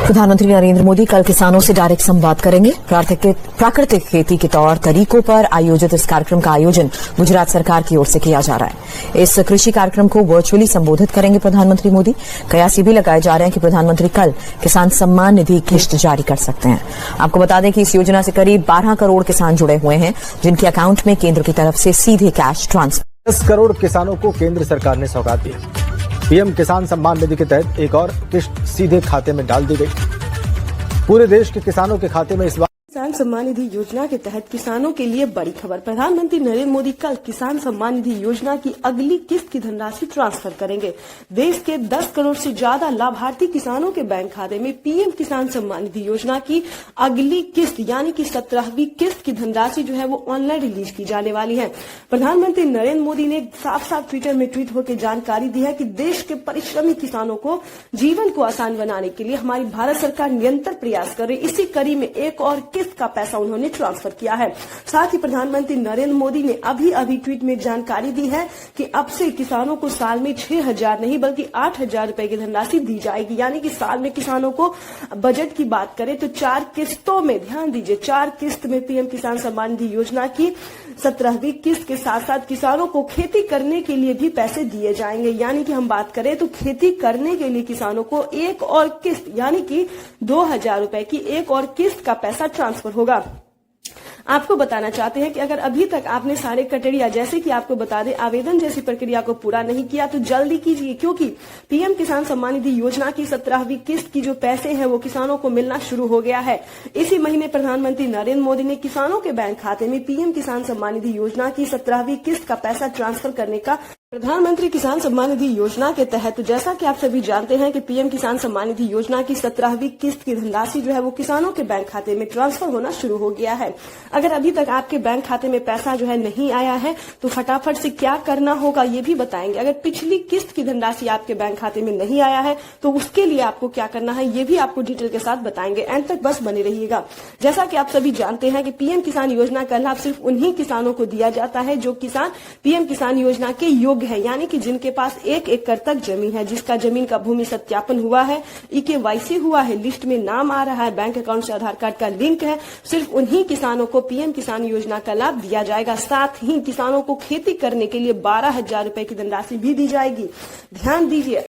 प्रधानमंत्री नरेंद्र मोदी कल किसानों से डायरेक्ट संवाद करेंगे। प्राकृतिक खेती के तौर तरीकों पर आयोजित इस कार्यक्रम का आयोजन गुजरात सरकार की ओर से किया जा रहा है। इस कृषि कार्यक्रम को वर्चुअली संबोधित करेंगे प्रधानमंत्री मोदी। कयास ये भी लगाए जा रहे हैं कि प्रधानमंत्री कल किसान सम्मान निधि किस्त जारी कर सकते हैं। आपको बता दें कि इस योजना से करीब 12 करोड़ किसान जुड़े हुए हैं, जिनके अकाउंट में केंद्र की तरफ से सीधे कैश ट्रांसफर। 10 करोड़ किसानों को केंद्र सरकार ने सौगात दी। पीएम किसान सम्मान निधि के तहत एक और किस्त सीधे खाते में डाल दी गई। पूरे देश के किसानों के खाते में इस बार किसान सम्मान निधि योजना के तहत किसानों के लिए बड़ी खबर। प्रधानमंत्री नरेंद्र मोदी कल किसान सम्मान निधि योजना की अगली किस्त की धनराशि ट्रांसफर करेंगे। देश के 10 करोड़ से ज्यादा लाभार्थी किसानों के बैंक खाते में पीएम किसान सम्मान निधि योजना की अगली किस्त यानी कि 17वीं किस्त की धनराशि जो है वो ऑनलाइन रिलीज की जाने वाली है। प्रधानमंत्री नरेंद्र मोदी ने साफ साफ ट्विटर में ट्वीट होकर जानकारी दी है कि देश के परिश्रमी किसानों को जीवन को आसान बनाने के लिए हमारी भारत सरकार निरंतर प्रयास कर रही। इसी कड़ी में एक और किस्त का पैसा उन्होंने ट्रांसफर किया है। साथ ही प्रधानमंत्री नरेंद्र मोदी ने अभी ट्वीट में जानकारी दी है कि अब से किसानों को साल में 6,000 नहीं बल्कि 8,000 रुपए की धनराशि दी जाएगी। यानी कि साल में किसानों को बजट की बात करें तो 4 किस्तों में, ध्यान दीजिए, 4 किस्त में पीएम किसान सम्मान निधि योजना की 17वीं किस्त के साथ साथ किसानों को खेती करने के लिए भी पैसे दिए जाएंगे। यानी कि हम बात करें तो खेती करने के लिए किसानों को एक और किस्त यानी कि 2,000 रुपए की एक और किस्त का पैसा ट्रांसफर होगा। आपको बताना चाहते हैं कि अगर अभी तक आपने सारे क्राइटेरिया, जैसे कि आपको बता दें, आवेदन जैसी प्रक्रिया को पूरा नहीं किया तो जल्दी कीजिए, क्योंकि पीएम किसान सम्मान निधि योजना की 17वीं किस्त की जो पैसे हैं वो किसानों को मिलना शुरू हो गया है। इसी महीने प्रधानमंत्री नरेंद्र मोदी ने किसानों के बैंक खाते में पीएम किसान सम्मान निधि योजना की 17वीं किस्त का पैसा ट्रांसफर करने का प्रधानमंत्री किसान सम्मान निधि योजना के तहत, जैसा कि आप सभी जानते हैं कि पीएम किसान सम्मान निधि योजना की 17वीं किस्त की धनराशि जो है वो किसानों के बैंक खाते में ट्रांसफर होना शुरू हो गया है। अगर अभी तक आपके बैंक खाते में पैसा जो है नहीं आया है तो फटाफट से क्या करना होगा ये भी बताएंगे। अगर पिछली किस्त की धनराशि आपके बैंक खाते में नहीं आया है तो उसके लिए आपको क्या करना है ये भी आपको डिटेल के साथ बताएंगे। एंड तक बस बने रहिएगा। जैसा कि आप सभी जानते हैं कि पीएम किसान योजना का लाभ सिर्फ उन्हीं किसानों को दिया जाता है जो किसान पीएम किसान योजना के योग्य है, यानी कि जिनके पास 1 एकड़ तक जमीन है, जिसका जमीन का भूमि सत्यापन हुआ है, EKYC हुआ है, लिस्ट में नाम आ रहा है, बैंक अकाउंट से आधार कार्ड का लिंक है, सिर्फ उन्हीं किसानों को पीएम किसान योजना का लाभ दिया जाएगा। साथ ही किसानों को खेती करने के लिए 12,000 रुपए की धनराशि भी दी जाएगी। ध्यान दीजिए,